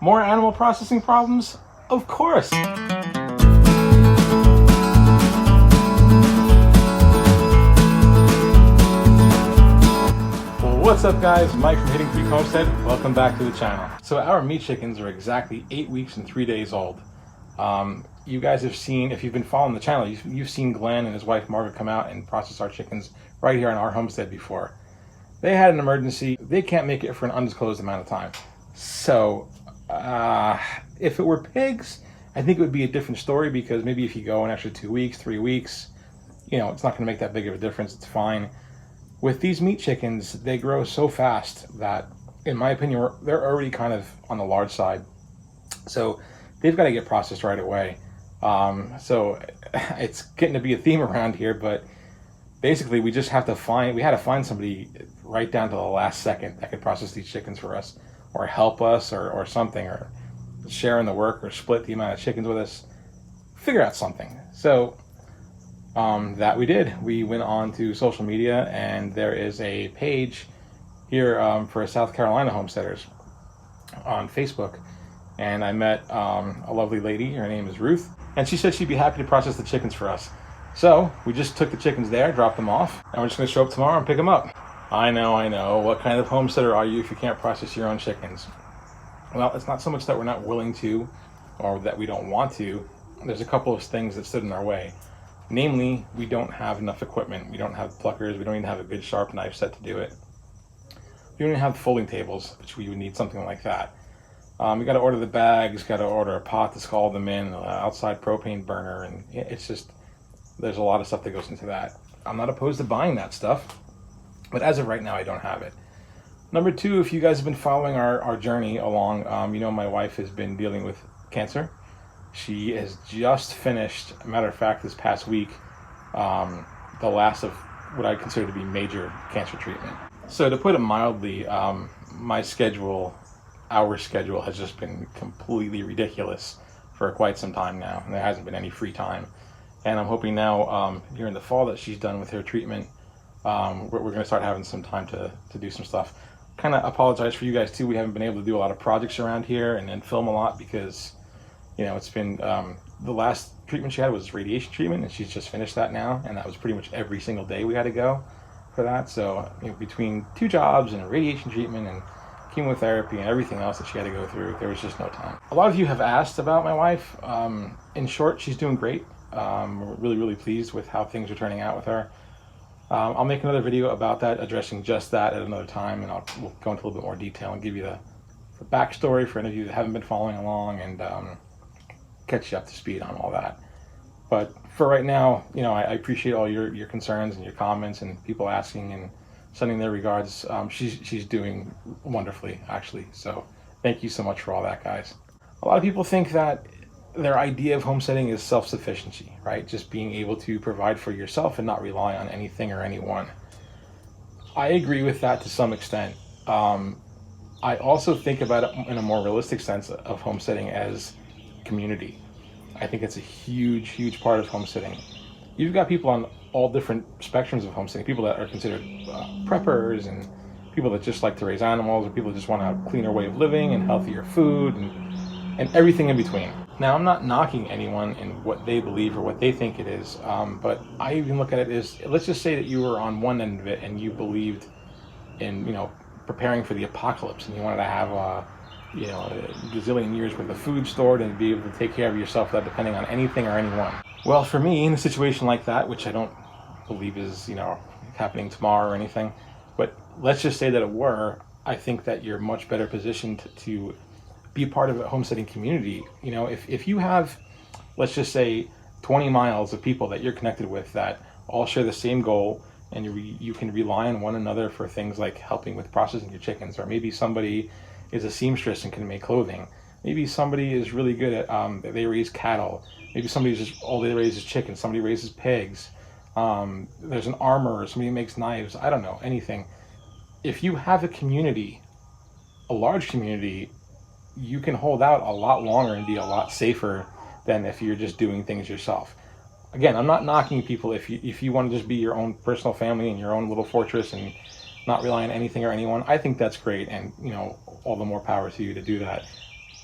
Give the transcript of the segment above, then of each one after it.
More animal processing problems? Of course! What's up guys, Mike from Hidden Creek Homestead. Welcome back to the channel. So our meat chickens are exactly 8 weeks and 3 days old. You guys have seen, if you've been following the channel, you've seen Glenn and his wife Margaret come out and process our chickens right here on our homestead before. They had an emergency. They can't make it for an undisclosed amount of time. So if it were pigs, I think it would be a different story, because maybe if you go an extra 2 weeks, 3 weeks, you know, it's not going to make that big of a difference. It's fine. With these meat chickens, they grow so fast that, in my opinion, they're already kind of on the large side. So they've got to get processed right away. So it's getting to be a theme around here, but basically we had to find somebody right down to the last second that could process these chickens for us, or help us, or something, or share in the work, or split the amount of chickens with us. Figure out something. So that we did. We went on to social media, and there is a page here for South Carolina homesteaders on Facebook, and I met a lovely lady. Her name is Ruth, and she said she'd be happy to process the chickens for us. So we just took the chickens there, dropped them off, and we're just going to show up tomorrow and pick them up. I know. What kind of homesteader are you if you can't process your own chickens? Well, it's not so much that we're not willing to, or that we don't want to. There's a couple of things that stood in our way. Namely, we don't have enough equipment. We don't have pluckers. We don't even have a good sharp knife set to do it. We don't even have folding tables, which we would need something like that. We got to order the bags, got to order a pot to scald them in, an outside propane burner, and it's just, there's a lot of stuff that goes into that. I'm not opposed to buying that stuff, but as of right now, I don't have it. Number two, if you guys have been following our journey along, you know my wife has been dealing with cancer. She has just finished, matter of fact, this past week, the last of what I consider to be major cancer treatment. So to put it mildly, our schedule has just been completely ridiculous for quite some time now, and there hasn't been any free time. And I'm hoping now, here in the fall, that she's done with her treatment, we're going to start having some time to do some stuff. Kind of apologize for you guys too. We haven't been able to do a lot of projects around here and film a lot, because you know, it's been, the last treatment she had was radiation treatment, and she's just finished that now, and that was pretty much every single day we had to go for that. So, you know, between 2 jobs and radiation treatment and chemotherapy and everything else that she had to go through, there was just no time. A lot of you have asked about my wife. In short, she's doing great. We're really pleased with how things are turning out with her. I'll make another video about that, addressing just that at another time, and we'll go into a little bit more detail and give you the backstory for any of you that haven't been following along, and catch you up to speed on all that. But for right now, you know, I appreciate all your concerns and your comments and people asking and sending their regards. She's doing wonderfully, actually. So thank you so much for all that, guys. A lot of people think that their idea of homesteading is self-sufficiency, right? Just being able to provide for yourself and not rely on anything or anyone. I agree with that to some extent. I also think about it in a more realistic sense of homesteading as community. I think it's a huge part of homesteading. You've got people on all different spectrums of homesteading, people that are considered preppers, and people that just like to raise animals, or people that just want a cleaner way of living and healthier food, and everything in between. Now, I'm not knocking anyone in what they believe or what they think it is, but I even look at it as, let's just say that you were on one end of it and you believed in, you know, preparing for the apocalypse, and you wanted to have you know, a gazillion years worth of food stored and be able to take care of yourself without depending on anything or anyone. Well, for me, in a situation like that, which I don't believe is, you know, happening tomorrow or anything, but let's just say that it were, I think that you're much better positioned to be part of a homesteading community. You know, if you have, let's just say, 20 miles of people that you're connected with that all share the same goal, and you can rely on one another for things like helping with processing your chickens, or maybe somebody is a seamstress and can make clothing. Maybe somebody is really good at, they raise cattle. Maybe somebody's just, all they raise is chickens. Somebody raises pigs. There's an armorer, somebody makes knives. I don't know, anything. If you have a community, a large community, you can hold out a lot longer and be a lot safer than if you're just doing things yourself. Again, I'm not knocking people if you want to just be your own personal family and your own little fortress and not rely on anything or anyone. I think that's great, and you know, all the more power to you to do that.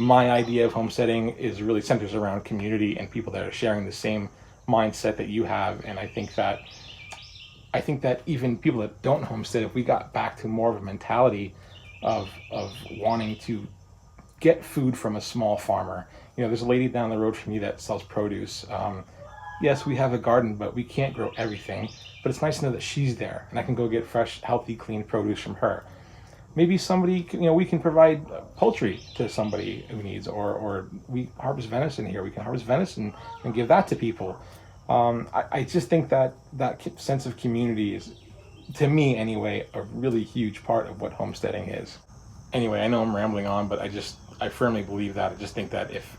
my idea of homesteading is really centers around community and people that are sharing the same mindset that you have. And I think that even people that don't homestead, if we got back to more of a mentality of wanting to get food from a small farmer. You know, there's a lady down the road from me that sells produce. Yes, we have a garden, but we can't grow everything. But it's nice to know that she's there, and I can go get fresh, healthy, clean produce from her. Maybe somebody, we can provide poultry to somebody who needs, or we harvest venison here. We can harvest venison and give that to people. I just think that sense of community is, to me anyway, a really huge part of what homesteading is. Anyway, I know I'm rambling on, but I firmly believe that. I just think that if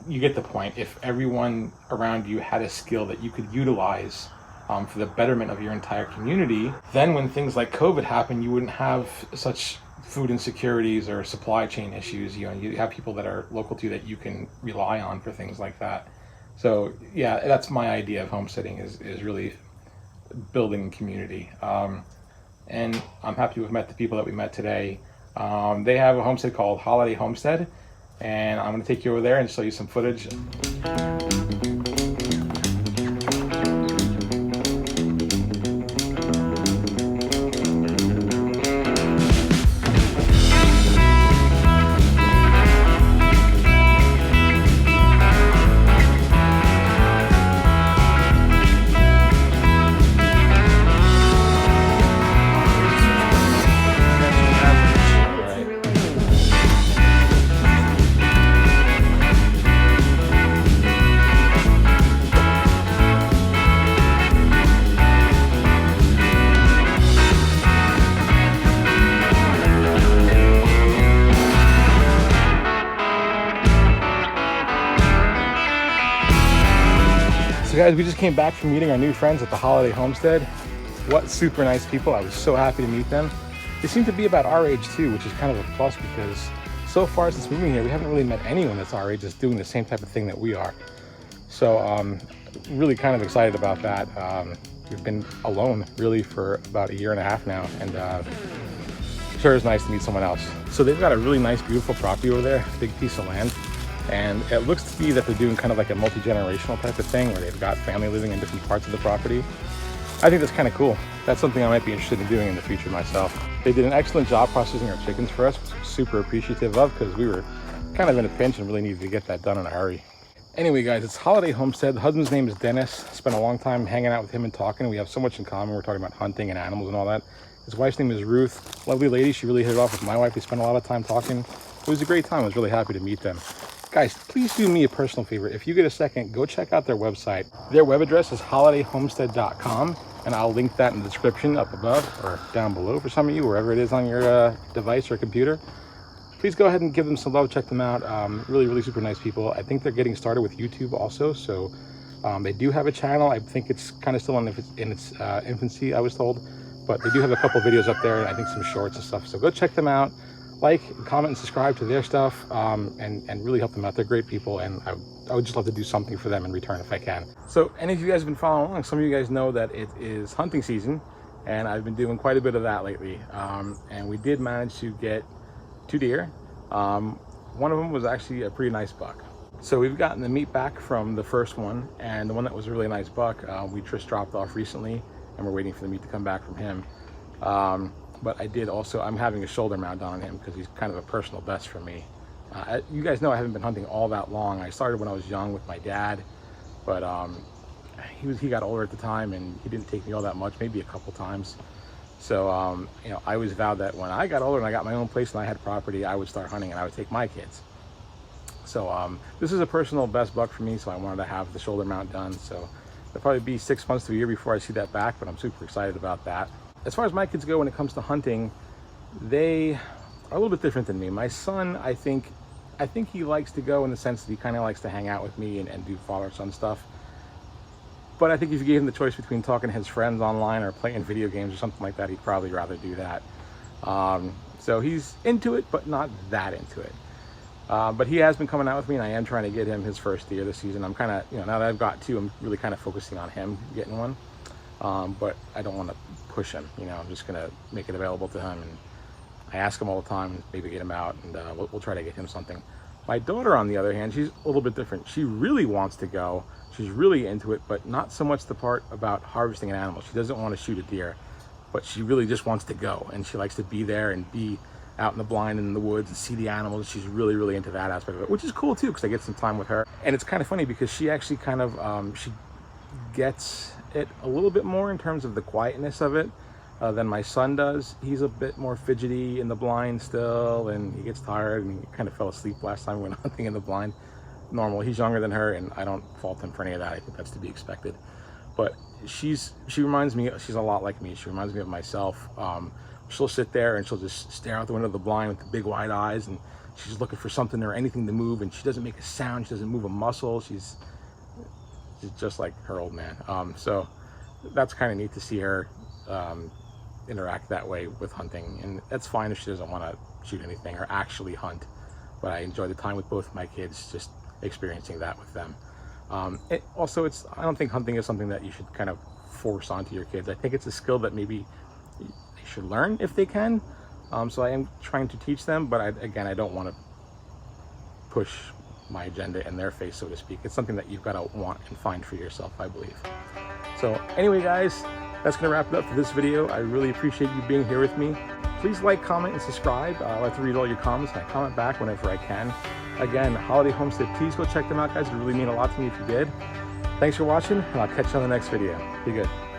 you get the point, if everyone around you had a skill that you could utilize for the betterment of your entire community, then when things like COVID happen, you wouldn't have such food insecurities or supply chain issues. You have people that are local to you that you can rely on for things like that. So yeah, that's my idea of homesteading is really building community. And I'm happy to have met the people that we met today. They have a homestead called Holiday Homestead, and I'm going to take you over there and show you some footage. So guys, we just came back from meeting our new friends at the Holiday Homestead. What super nice people. I was so happy to meet them. They seem to be about our age too, which is kind of a plus because so far since moving here, we haven't really met anyone that's our age that's doing the same type of thing that we are. So really kind of excited about that. We've been alone really for about 1.5 years now, and sure is nice to meet someone else. So they've got a really nice, beautiful property over there, big piece of land. And it looks to be that they're doing kind of like a multi-generational type of thing where they've got family living in different parts of the property. I think that's kind of cool. That's something I might be interested in doing in the future myself. They did an excellent job processing our chickens for us, which I'm super appreciative of because we were kind of in a pinch and really needed to get that done in a hurry. Anyway, guys, it's Holiday Homestead. The husband's name is Dennis. Spent a long time hanging out with him and talking. We have so much in common. We're talking about hunting and animals and all that. His wife's name is Ruth. Lovely lady. She really hit it off with my wife. We spent a lot of time talking. It was a great time. I was really happy to meet them. Guys, please do me a personal favor. If you get a second, go check out their website. Their web address is holidayhomestead.com, and I'll link that in the description up above or down below for some of you, wherever it is on your device or computer. Please go ahead and give them some love. Check them out. Really, really super nice people. I think they're getting started with YouTube also, so they do have a channel. I think it's kind of still in its infancy, I was told, but they do have a couple videos up there and I think some shorts and stuff. So go check them out. Like, comment, and subscribe to their stuff, and really help them out. They're great people, and I would just love to do something for them in return if I can. So any of you guys have been following along, some of you guys know that it is hunting season, and I've been doing quite a bit of that lately. And we did manage to get 2 deer. One of them was actually a pretty nice buck. So we've gotten the meat back from the first one, and the one that was a really nice buck, we just dropped off recently, and we're waiting for the meat to come back from him. But I'm having a shoulder mount on him because he's kind of a personal best for me. You guys know I haven't been hunting all that long. I started when I was young with my dad, but he got older at the time and he didn't take me all that much, maybe a couple times. So I always vowed that when I got older and I got my own place and I had property, I would start hunting and I would take my kids. So this is a personal best buck for me, so I wanted to have the shoulder mount done. So it'll probably be 6 months to a year before I see that back, but I'm super excited about that. As far as my kids go when it comes to hunting, they are a little bit different than me. My son, I think he likes to go in the sense that he kind of likes to hang out with me and do father-son stuff. But I think if you gave him the choice between talking to his friends online or playing video games or something like that, he'd probably rather do that. So he's into it, but not that into it. But he has been coming out with me, and I am trying to get him his first deer this season. I'm kind of, now that I've got 2, I'm really kind of focusing on him getting one. But I don't want to push him, I'm just gonna make it available to him, and I ask him all the time, maybe get him out, and we'll try to get him something. My daughter, on the other hand, she's a little bit different. She really wants to go. She's really into it, but not so much the part about harvesting an animal. She doesn't want to shoot a deer, but she really just wants to go, and she likes to be there and be out in the blind and in the woods and see the animals. She's really, really into that aspect of it, which is cool too, because I get some time with her. And it's kind of funny because she actually kind of, she gets it a little bit more in terms of the quietness of it than my son does. He's a bit more fidgety in the blind still, and he gets tired, and he kind of fell asleep last time we went hunting in the blind. Normal. He's younger than her, and I don't fault him for any of that. I think that's to be expected. But she reminds me, she's a lot like me. She reminds me of myself. She'll sit there and she'll just stare out the window of the blind with the big wide eyes, and she's looking for something or anything to move, and she doesn't make a sound. She doesn't move a muscle. She's just like her old man. So that's kind of neat to see her interact that way with hunting, and that's fine if she doesn't want to shoot anything or actually hunt. But I enjoy the time with both of my kids, just experiencing that with them. I don't think hunting is something that you should kind of force onto your kids. I think it's a skill that maybe they should learn if they can. So I am trying to teach them, but I don't want to push my agenda in their face, so to speak. It's something that you've got to want and find for yourself, I believe. So anyway, guys, that's going to wrap it up for this video. I really appreciate you being here with me. Please like, comment, and subscribe. I like to read all your comments, and I comment back whenever I can. Again, Holiday Homestead, please go check them out, guys. It would really mean a lot to me if you did. Thanks for watching, and I'll catch you on the next video. Be good.